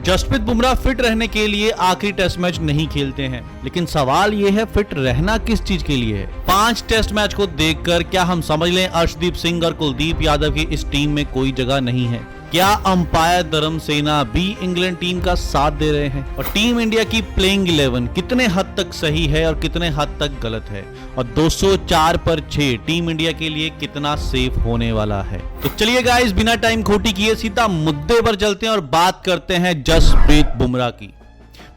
Jasprit Bumrah fit रहने के लिए आखिरी टेस्ट मैच नहीं खेलते हैं, लेकिन सवाल यह है फिट रहना किस चीज के लिए है। 5 टेस्ट मैच को देखकर क्या हम समझ लें अर्शदीप सिंह और कुलदीप यादव की इस टीम में कोई जगह नहीं है? क्या अंपायर धर्मसेना भी इंग्लैंड टीम का साथ दे रहे हैं? और टीम इंडिया की प्लेइंग 11 कितने हद तक सही है और कितने हद तक गलत है? और 204/6 टीम इंडिया के लिए कितना सेफ होने वाला है? तो चलिए गाइस, बिना टाइम खोटी किए सीधा मुद्दे पर चलते हैं और बात करते हैं जसप्रीत बुमराह की।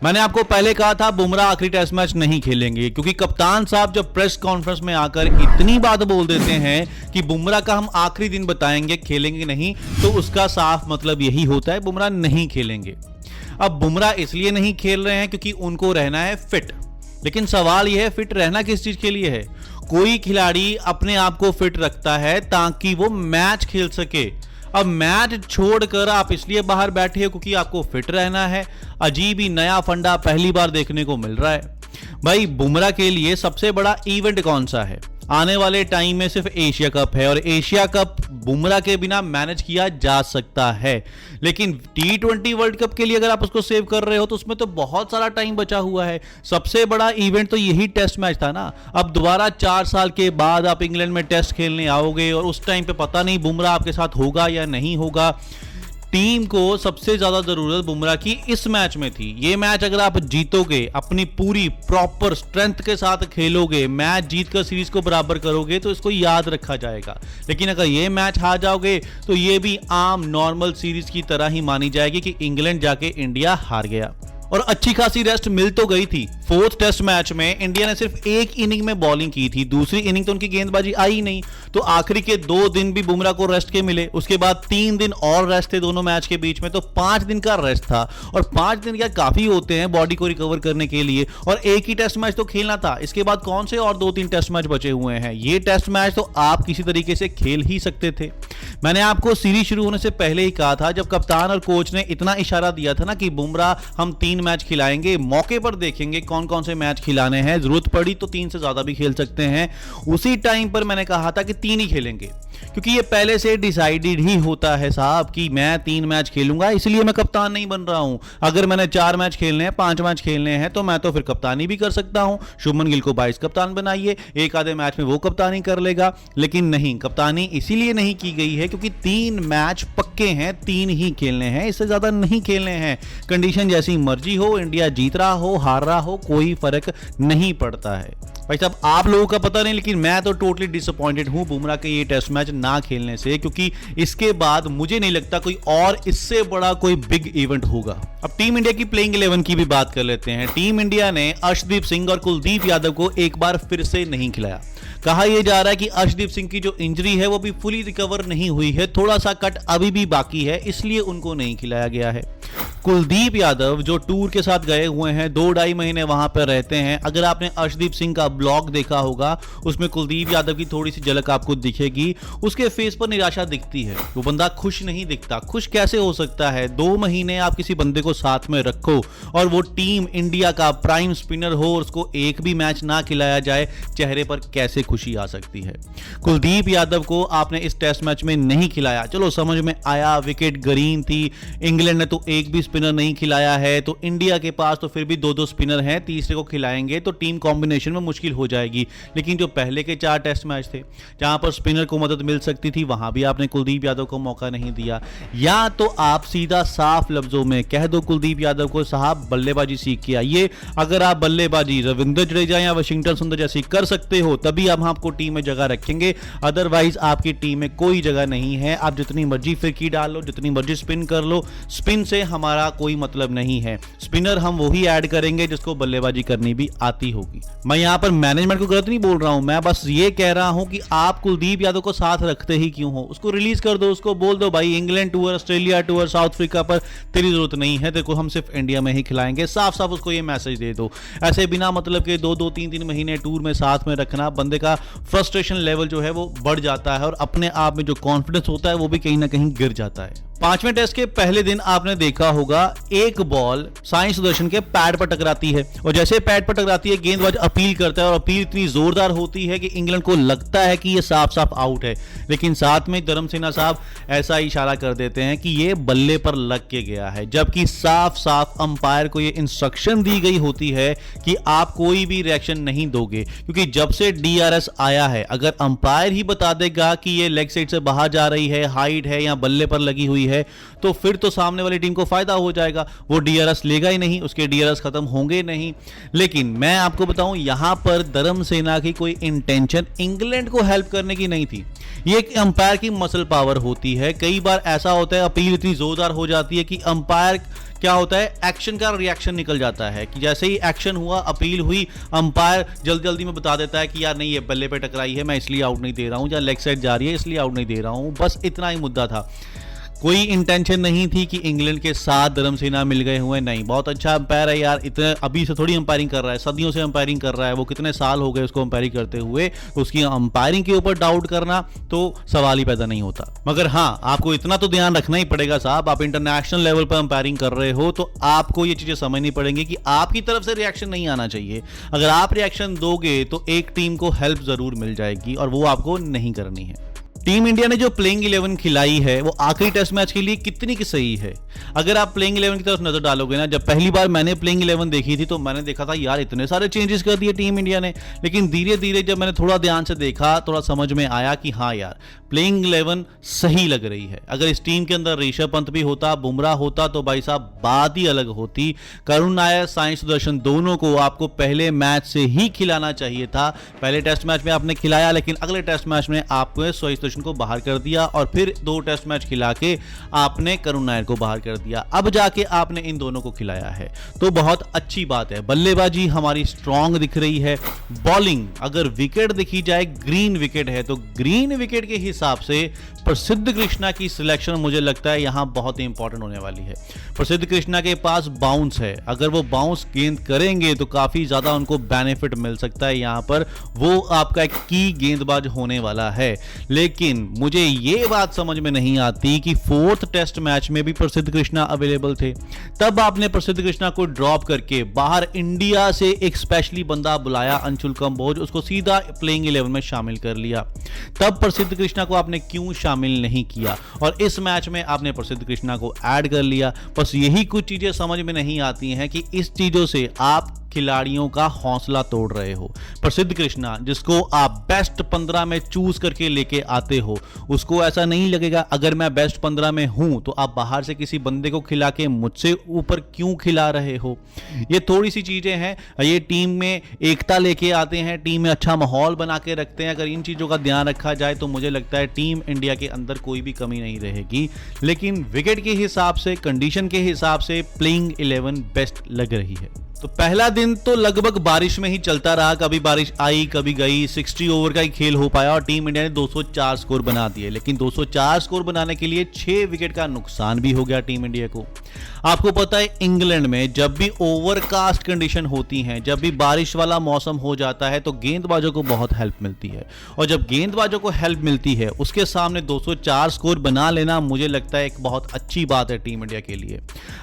मैंने आपको पहले कहा था बुमराह आखिरी टेस्ट मैच नहीं खेलेंगे, क्योंकि कप्तान साहब जब प्रेस कॉन्फ्रेंस में आकर इतनी बात बोल देते हैं कि बुमराह का हम आखिरी दिन बताएंगे, खेलेंगे नहीं, तो उसका साफ मतलब यही होता है बुमराह नहीं खेलेंगे। अब बुमराह इसलिए नहीं खेल रहे हैं क्योंकि उनको रहना है फिट, लेकिन सवाल यह है फिट रहना किस चीज के लिए है? कोई खिलाड़ी अपने आप को फिट रखता है ताकि वो मैच खेल सके। अब मैच छोड़कर आप इसलिए बाहर बैठे हो क्योंकि आपको फिट रहना है। अजीब ही नया फंडा पहली बार देखने को मिल रहा है। भाई, बुमराह के लिए सबसे बड़ा इवेंट कौन सा है? आने वाले टाइम में सिर्फ एशिया कप है, और एशिया कप बुमराह के बिना मैनेज किया जा सकता है। लेकिन T20 वर्ल्ड कप के लिए अगर आप उसको सेव कर रहे हो तो उसमें तो बहुत सारा टाइम बचा हुआ है। सबसे बड़ा इवेंट तो यही टेस्ट मैच था ना। अब दोबारा 4 साल के बाद आप इंग्लैंड में टेस्ट खेलने आओगे और उस टाइम पे पता नहीं बुमराह आपके साथ होगा या नहीं होगा। टीम को सबसे ज्यादा जरूरत बुमराह की इस मैच में थी। ये मैच अगर आप जीतोगे, अपनी पूरी प्रॉपर स्ट्रेंथ के साथ खेलोगे, मैच जीतकर सीरीज को बराबर करोगे, तो इसको याद रखा जाएगा। लेकिन अगर ये मैच हार जाओगे तो ये भी आम नॉर्मल सीरीज की तरह ही मानी जाएगी कि इंग्लैंड जाके इंडिया हार गया। और अच्छी खासी रेस्ट मिल तो गई थी। 4th टेस्ट मैच में इंडिया ने सिर्फ 1 इनिंग में बॉलिंग की थी, दूसरी इनिंग तो उनकी गेंदबाजी आई नहीं, तो आखिरी के 2 दिन भी बुमराह को रेस्ट के मिले। उसके बाद 3 दिन और रेस्ट थे दोनों मैच के बीच में, तो 5 दिन का रेस्ट था। और 5 दिन क्या काफी होते हैं बॉडी को रिकवर करने के लिए। और एक ही टेस्ट मैच तो खेलना था, इसके बाद कौन से और 2-3 टेस्ट मैच बचे हुए हैं? ये टेस्ट मैच तो आप किसी तरीके से खेल ही सकते थे। मैंने आपको सीरीज शुरू होने से पहले ही कहा था, जब कप्तान और कोच ने इतना इशारा दिया था ना कि बुमराह हम 3 मैच खिलाएंगे, मौके पर देखेंगे कौन कौन से मैच खिलाने हैं, जरूरत पड़ी तो 3 से ज्यादा भी खेल सकते हैं। उसी टाइम पर मैंने कहा था कि 3 ही खेलेंगे, क्योंकि ये पहले से डिसाइडेड ही होता है साहब कि मैं 3 मैच खेलूंगा, इसलिए मैं कप्तान नहीं बन रहा हूं। अगर मैंने 4 मैच खेलने हैं, 5 मैच खेलने हैं, तो मैं तो फिर कप्तानी भी कर सकता हूं। शुभमन गिल को 22 कप्तान बनाइए, एक आधे मैच में वो कप्तानी कर लेगा। लेकिन नहीं, कप्तानी इसीलिए नहीं की गई है क्योंकि 3 मैच पक्के हैं, 3 ही खेलने हैं, इससे ज्यादा नहीं खेलने हैं। कंडीशन जैसी मर्जी हो, इंडिया जीत रहा हो हार रहा हो, कोई फर्क नहीं पड़ता है। भाई साहब, आप लोगों का पता नहीं, लेकिन मैं तो टोटली डिसअपॉइंटेड हूं बुमराह के ये टेस्ट मैच ना खेलने से, क्योंकि इसके बाद मुझे नहीं लगता कोई और इससे बड़ा कोई बिग इवेंट होगा। अब टीम इंडिया की प्लेइंग 11 की भी बात कर लेते हैं। टीम इंडिया ने अर्शदीप सिंह और कुलदीप यादव को एक बार फिर से नहीं खिलाया। कहा यह जा रहा है कि अर्शदीप सिंह की जो इंजरी है वो भी फुली रिकवर नहीं हुई है, थोड़ा सा कट अभी भी बाकी है, इसलिए उनको नहीं खिलाया गया है। कुलदीप यादव जो टूर के साथ गए हुए हैं, 2-2.5 महीने वहां पर रहते हैं। अगर आपने अर्शदीप सिंह का ब्लॉग देखा होगा, उसमें कुलदीप यादव की थोड़ी सी झलक आपको दिखेगी। उसके फेस पर निराशा दिखती है, वो बंदा खुश नहीं दिखता। खुश कैसे हो सकता है? 2 महीने आप किसी बंदे को साथ में रखो और वो टीम इंडिया का प्राइम स्पिनर हो और उसको एक भी मैच ना खिलाया जाए, चेहरे पर कैसे खुशी आ सकती है? कुलदीप यादव को आपने इस टेस्ट मैच में नहीं खिलाया, चलो समझ में आया, विकेट ग्रीन थी, इंग्लैंड ने तो एक भी स्पिनर नहीं खिलाया है, तो इंडिया के पास तो फिर भी 2-2 स्पिनर हैं, तीसरे को खिलाएंगे तो टीम कॉम्बिनेशन में मुश्किल हो जाएगी। लेकिन जो पहले के 4 टेस्ट मैच थे जहां पर स्पिनर को मदद मिल सकती थी, वहां भी आपने कुलदीप यादव को मौका नहीं दिया। या तो आप सीधा साफ लफ्जों में कह दो कुलदीप यादव को, साहब बल्लेबाजी सीख के आइए। अगर आप बल्लेबाजी रविंद्र जडेजा या वाशिंगटन सुंदर जैसी कर सकते हो, तभी हम आपको टीम में जगह रखेंगे, अदरवाइज आपकी टीम में कोई जगह नहीं है। आप जितनी मर्जी फिरकी डाल लो, जितनी मर्जी स्पिन कर लो, स्पिन से हमारा कोई मतलब नहीं है। स्पिनर हम वही ऐड करेंगे जिसको बल्लेबाजी करनी भी आती होगी। मैं यहां पर मैनेजमेंट को गलत नहीं बोल रहा हूं, मैं बस ये कह रहा हूं कि आप कुलदीप यादव को साथ रखते ही क्यों हो? उसको रिलीज कर दो, उसको बोल दो भाई England tour, Australia tour, south Africa पर तेरी जरूरत नहीं है, तेरे को हम सिर्फ इंडिया में ही खिलाएंगे। साफ साफ उसको ये मैसेज दे दो। ऐसे बिना मतलब के 2-2, 3-3 महीने टूर में साथ में रखना, बंदे का फ्रस्ट्रेशन लेवल जो है वो बढ़ जाता है और अपने आप में जो कॉन्फिडेंस होता है वो भी कहीं ना कहीं गिर जाता है। पांचवें टेस्ट के पहले दिन आपने देखा होगा एक बॉल साई सुदर्शन के पैड पर टकराती है और जैसे पैड पर टकराती है गेंदबाज अपील करता है और अपील इतनी जोरदार होती है कि इंग्लैंड को लगता है कि ये साफ साफ आउट है, लेकिन साथ में धर्मसेना साहब ऐसा इशारा कर देते हैं कि ये बल्ले पर लग के गया है, जबकि साफ साफ अंपायर को ये इंस्ट्रक्शन दी गई होती है कि आप कोई भी रिएक्शन नहीं दोगे, क्योंकि जब से डीआरएस आया है अगर अंपायर ही बता देगा कि ये लेग साइड से बाहर जा रही है, हाइड है या बल्ले पर लगी हुई है, तो फिर तो सामने वाली टीम को फायदा हो जाएगा, वो डीआरएस लेगा ही नहीं, उसके डीआरएस खत्म होंगे नहीं। लेकिन मैं आपको बताऊं यहां पर धर्मसेना की कोई इंटेंशन इंग्लैंड को हेल्प करने की नहीं थी, ये एक अंपायर की मसल पावर होती है। कई बार ऐसा होता है अपील इतनी जोरदार हो जाती है कि अंपायर क्या होता है एक्शन का रिएक्शन निकल जाता है कि जैसे ही एक्शन हुआ, अपील हुई, अंपायर जल्दी जल्दी में बता देता है कि यार नहीं ये बल्ले पे टकराई है, मैं इसलिए आउट नहीं दे रहा हूं, या लेग साइड जा रही है इसलिए आउट नहीं दे रहा हूं, बस इतना ही मुद्दा था। कोई इंटेंशन नहीं थी कि इंग्लैंड के साथ धर्मसेना मिल गए हुए, नहीं, बहुत अच्छा अंपायर है यार, इतने अभी से थोड़ी अंपायरिंग कर रहा है, सदियों से अंपायरिंग कर रहा है, वो कितने साल हो गए उसको अंपायरिंग करते हुए, तो उसकी अंपायरिंग के ऊपर डाउट करना तो सवाल ही पैदा नहीं होता। मगर हाँ, आपको इतना तो ध्यान रखना ही पड़ेगा साहब, आप इंटरनेशनल लेवल पर अंपायरिंग कर रहे हो तो आपको ये चीजें समझनी पड़ेंगी कि आपकी तरफ से रिएक्शन नहीं आना चाहिए। अगर आप रिएक्शन दोगे तो एक टीम को हेल्प जरूर मिल जाएगी और वो आपको नहीं करनी है। टीम इंडिया ने जो प्लेइंग 11 खिलाई है वो आखिरी टेस्ट मैच के लिए कितनी की सही है? अगर आप प्लेइंग 11 की तरफ नजर डालोगे ना, जब पहली बार मैंने प्लेइंग 11 देखी थी तो मैंने देखा था यार इतने सारे चेंजेस कर दिए टीम इंडिया ने, लेकिन धीरे धीरे जब मैंने थोड़ा ध्यान से देखा, थोड़ा समझ में आया कि हाँ यार प्लेइंग 11 सही लग रही है। अगर इस टीम के अंदर ऋषभ पंत भी होता, बुमराह होता तो भाई साहब बात ही अलग होती। करुण नायर, साई सुदर्शन दोनों को आपको पहले मैच से ही खिलाना चाहिए था। पहले टेस्ट मैच में आपने खिलाया, लेकिन अगले टेस्ट मैच में आपको साई सुदर्शन को बाहर कर दिया और फिर 2 टेस्ट मैच खिला के आपने करुण नायर को बाहर कर दिया। अब जाके आपने इन दोनों को खिलाया है तो बहुत अच्छी बात है। बल्लेबाजी हमारी स्ट्रांग दिख रही है। बॉलिंग अगर विकेट देखी जाए, ग्रीन विकेट है, तो ग्रीन विकेट के हिसाब से प्रसिद्ध कृष्णा की सिलेक्शन मुझे लगता है यहां बहुत इंपॉर्टेंट होने वाली है। प्रसिद्ध कृष्णा के पास बाउंस है, अगर वो बाउंस गेंद करेंगे तो काफी ज्यादा उनको बेनिफिट मिल सकता है। यहां पर वो आपका एक की गेंदबाज होने वाला है। लेकिन मुझे ये बात समझ में नहीं आती कि 4th टेस्ट मैच में भी प्रसिद्ध कृष्णा अवेलेबल थे, तब आपने प्रसिद्ध कृष्णा को ड्रॉप करके बाहर इंडिया से एक स्पेशली बंदा बुलाया, अंशुल कंबोज, उसको सीधा प्लेइंग 11 में शामिल कर लिया। तब प्रसिद्ध कृष्णा को आपने क्यों शामिल नहीं किया और इस मैच में आपने प्रसिद्ध कृष्णा को ऐड कर लिया? बस यही कुछ चीजें समझ में नहीं आती हैं कि इस चीजों से आप खिलाड़ियों का हौसला तोड़ रहे हो। प्रसिद्ध कृष्णा जिसको आप बेस्ट 15 में चूज करके लेके आते हो, उसको ऐसा नहीं लगेगा अगर मैं बेस्ट 15 में हूं तो आप बाहर से किसी बंदे को खिला के मुझसे ऊपर क्यों खिला रहे हो? ये थोड़ी सी चीजें हैं, ये टीम में एकता लेके आते हैं, टीम में अच्छा माहौल बना के रखते हैं। अगर इन चीजों का ध्यान रखा जाए तो मुझे लगता है टीम इंडिया के अंदर कोई भी कमी नहीं रहेगी। लेकिन विकेट के हिसाब से, कंडीशन के हिसाब से प्लेइंग 11 बेस्ट लग रही है। तो पहला दिन तो लगभग बारिश में ही चलता रहा, कभी बारिश आई कभी गई, 60 ओवर का ही खेल हो पाया और टीम इंडिया ने 204 स्कोर बना दिए। लेकिन 204 स्कोर बनाने के लिए 6 विकेट का नुकसान भी हो गया टीम इंडिया को। आपको पता है इंग्लैंड में जब भी ओवरकास्ट कंडीशन होती हैं, जब भी बारिश वाला मौसम हो जाता है तो गेंदबाजों को बहुत हेल्प मिलती है, और जब गेंदबाजों को हेल्प मिलती है उसके सामने 204 स्कोर बना लेना मुझे लगता है एक बहुत अच्छी बात है टीम इंडिया के लिए।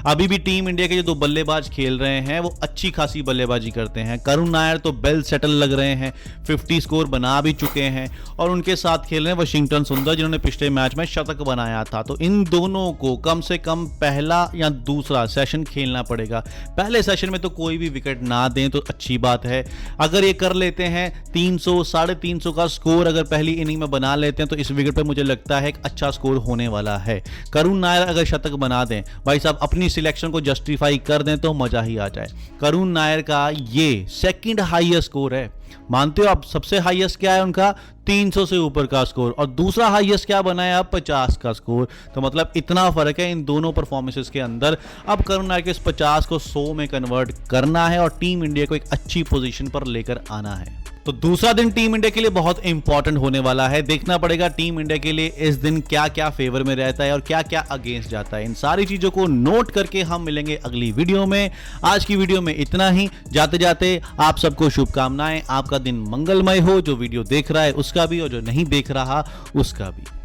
अभी भी टीम इंडिया के जो 2 बल्लेबाज खेल रहे हैं वो अच्छी खासी बल्लेबाजी करते हैं। करुण नायर तो वेल सेटल लग रहे हैं, 50 स्कोर बना भी चुके हैं, और उनके साथ खेल रहे हैं वाशिंगटन सुंदर जिन्होंने पिछले मैच में शतक बनाया था। तो इन दोनों को कम से कम पहला या दूसरा सेशन खेलना पड़ेगा। पहले सेशन में तो कोई भी विकेट ना दें तो अच्छी बात है। अगर ये कर लेते हैं 300 350 का स्कोर अगर पहली इनिंग में बना लेते हैं तो इस विकेट पे मुझे लगता है एक अच्छा स्कोर होने वाला है। करुण नायर अगर शतक बना दें, भाई साहब अपनी सिलेक्शन को जस्टिफाई कर दें तो मजा ही आ जाए। करुण नायर का ये 2nd हाईएस्ट स्कोर है। मानते हो आप सबसे हाईएस्ट क्या है उनका? 300 से ऊपर का स्कोर, और दूसरा हाईएस्ट क्या बनाया? 50 का स्कोर। तो मतलब इतना फर्क है इन दोनों परफॉर्मेंसेस के अंदर। अब करुण नायर के इस 50 को 100 में कन्वर्ट करना है और टीम इंडिया को एक अच्छी पोजीशन पर लेकर आना है। तो दूसरा दिन टीम इंडिया के लिए बहुत इंपॉर्टेंट होने वाला है। देखना पड़ेगा टीम इंडिया के लिए इस दिन क्या क्या फेवर में रहता है और क्या क्या अगेंस्ट जाता है। इन सारी चीजों को नोट करके हम मिलेंगे अगली वीडियो में। आज की वीडियो में इतना ही। जाते जाते आप सबको शुभकामनाएं। आपका दिन मंगलमय हो। जो वीडियो देख रहा है उसका भी और जो नहीं देख रहा उसका भी।